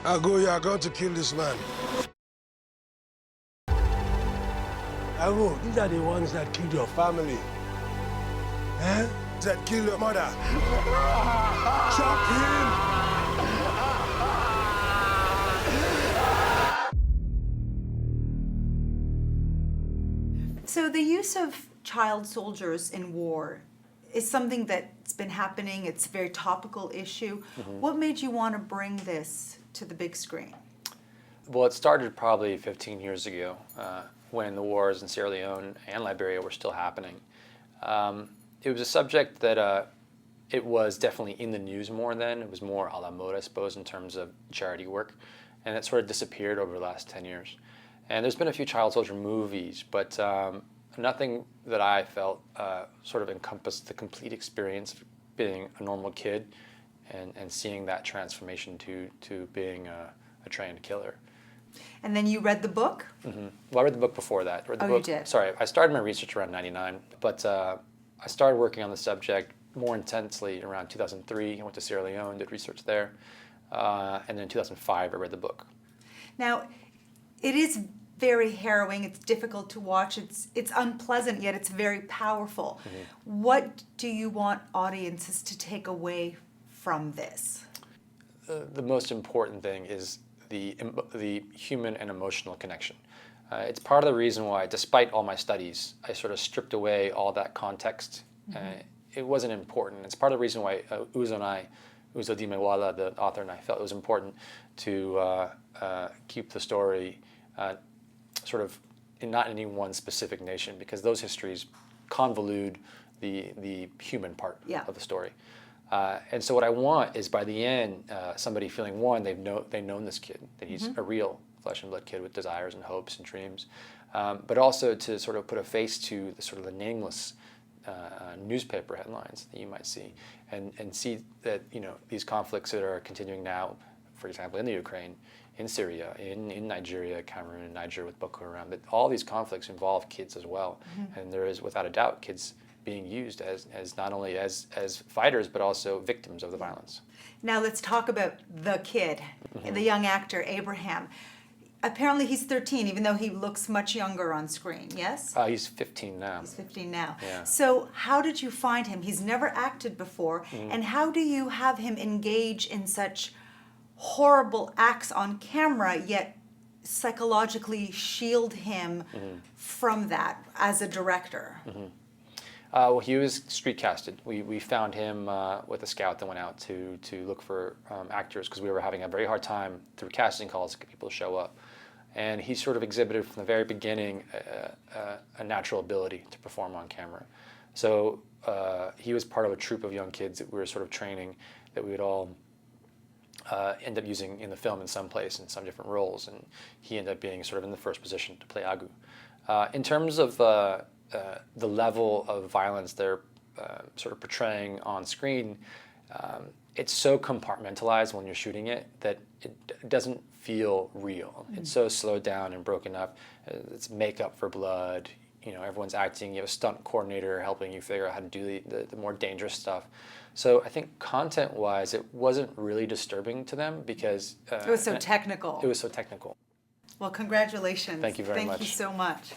Ago, you are going to kill this man. Ago, these are the ones that killed your family. Eh? That killed your mother. Chop him! So the use of child soldiers in war is something that's been happening. It's a very topical issue. What made you want to bring this to the big screen? Well, it started probably 15 years ago when the wars in Sierra Leone and Liberia were still happening. It was a subject that it was definitely in the news more then. It was more a la mode, I suppose, in terms of charity work. And it sort of disappeared over the last 10 years. And there's been a few child soldier movies, but nothing that I felt sort of encompassed the complete experience of being a normal kid and seeing that transformation to being a trained killer. And then you read the book? Well, I read the book before that. Oh, you did? Sorry, I started my research around '99, but I started working on the subject more intensely around 2003. I went to Sierra Leone, did research there, and then in 2005 I read the book. Now, it is very harrowing. It's difficult to watch. It's unpleasant, yet it's very powerful. What do you want audiences to take away from this? The most important thing is the human and emotional connection. It's part of the reason why, despite all my studies, I sort of stripped away all that context. It wasn't important. It's part of the reason why Uzo Dimewala, the author, and I felt it was important to keep the story sort of not in any one specific nation, because those histories convolute the human part of the story. And so what I want is, by the end, somebody feeling, one, they've known this kid, that he's a real flesh and blood kid with desires and hopes and dreams, but also to sort of put a face to the sort of the nameless newspaper headlines that you might see, and see that, you know, these conflicts that are continuing now, for example, in the Ukraine, in Syria, in Nigeria, Cameroon, and Niger with Boko Haram, that all these conflicts involve kids as well. And there is, without a doubt, kids being used as not only as fighters, but also victims of the violence. Now let's talk about the kid, the young actor, Abraham. Apparently he's 13, even though he looks much younger on screen, yes? He's 15 now. He's 15 now. Yeah. So how did you find him? He's never acted before. And how do you have him engage in such horrible acts on camera, yet psychologically shield him from that as a director? Well, he was street casted. We found him with a scout that went out to look for actors, because we were having a very hard time through casting calls to get people to show up. And he sort of exhibited from the very beginning a natural ability to perform on camera. So he was part of a troupe of young kids that we were sort of training, that we would all end up using in the film in some place in some different roles, and he ended up being sort of in the first position to play Agu. In terms of the level of violence they're sort of portraying on screen, it's so compartmentalized when you're shooting it that it doesn't feel real. It's so slowed down and broken up. It's makeup for blood. You know, everyone's acting. You have a stunt coordinator helping you figure out how to do the more dangerous stuff. So I think content-wise, it wasn't really disturbing to them, because It was so technical. It was so technical. Well, congratulations. Thank you very much. Thank you so much.